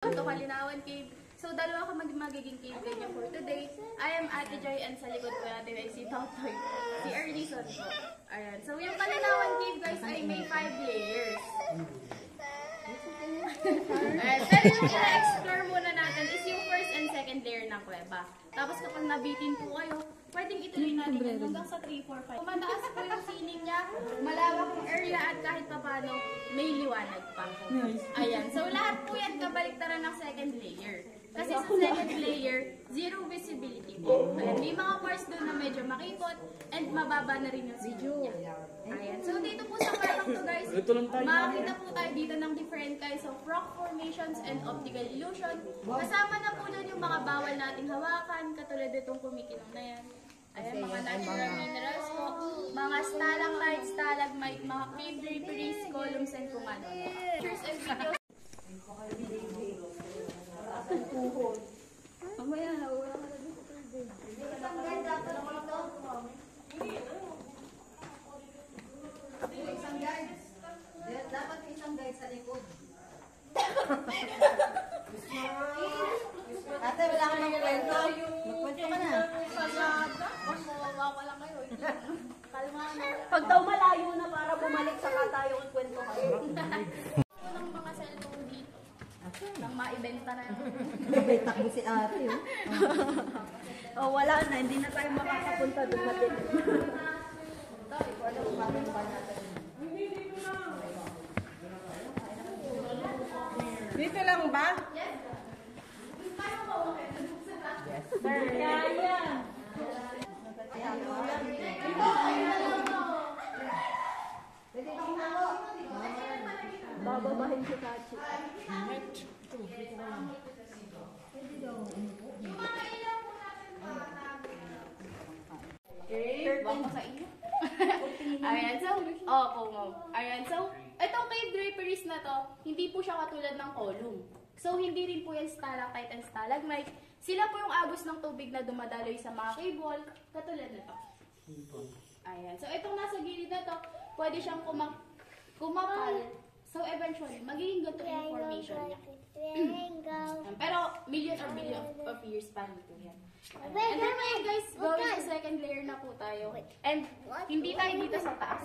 Ito, Kalinawan Cave. So, dalawa ka magiging cave ganyan for today. I am Ate Joy and sa likod ko natin ay si Totoy. Si Ernison po. Ayan. So, yung Kalinawan Cave guys ay may 5 layers. Ayan. Pero yung na-explore muna natin is yung first and second layer ng kuweba. Tapos kapag nabitin po kayo, pwedeng ituloy natin yan hanggang sa 3, 4, 5. Kung mataas po yung ceiling niya, malawak yung area at kahit papano, may liwanag pa. Ayan. So lahat po yan kabaliktaran ng second layer. Kasi sa second layer, zero visibility po. Ayan. May mga parts doon na medyo makipot and mababa na rin yung ceiling niya. Ayan. So dito po sa kwartong to guys, makakita po tayo dito ng different kinds of rock formations and optical illusion. Kasama na po dyan yung mga bawal nating hawakan, katulad itong kumikinang na yan. Ayan, mga natural minerals po, mga stalactites, stalagmite, mga cave draperies, columns, and kung ano. Pictures and videos. Mamaya na, wala ka na dito. Isang guide dapat dito. Isang guide. Dapat isang guide sa likod. Ate, wala ka ng kwento. Magkwento ka na. Pag daw malayo na para bumalik sa tayo ang kwento kayo. Walang mga cellphone dito. Nang maibenta na yun. Ibenta mo si ate yun. Oh, wala na. Hindi na tayo makakapunta doon natin. Ito, ikaw na umating pa natin. Dito lang ba? Yes. Yes, sir. Kaya. Bababahin si Tachi. Ayan, so, ayan, so, itong cave draperies na to, hindi po siya katulad ng column. So, hindi rin po yan stalactite and stalagmite. Sila po yung agos ng tubig na dumadaloy sa mga cave wall, katulad na to. Ayan, so, itong nasa gilid na to, pwede siyang kumapal. So, eventually, magiging ganito yung formation niya. Pero, million or billion of years pa nito yan. And then, guys, going to second layer na po tayo. And, hindi tayo dito sa taas.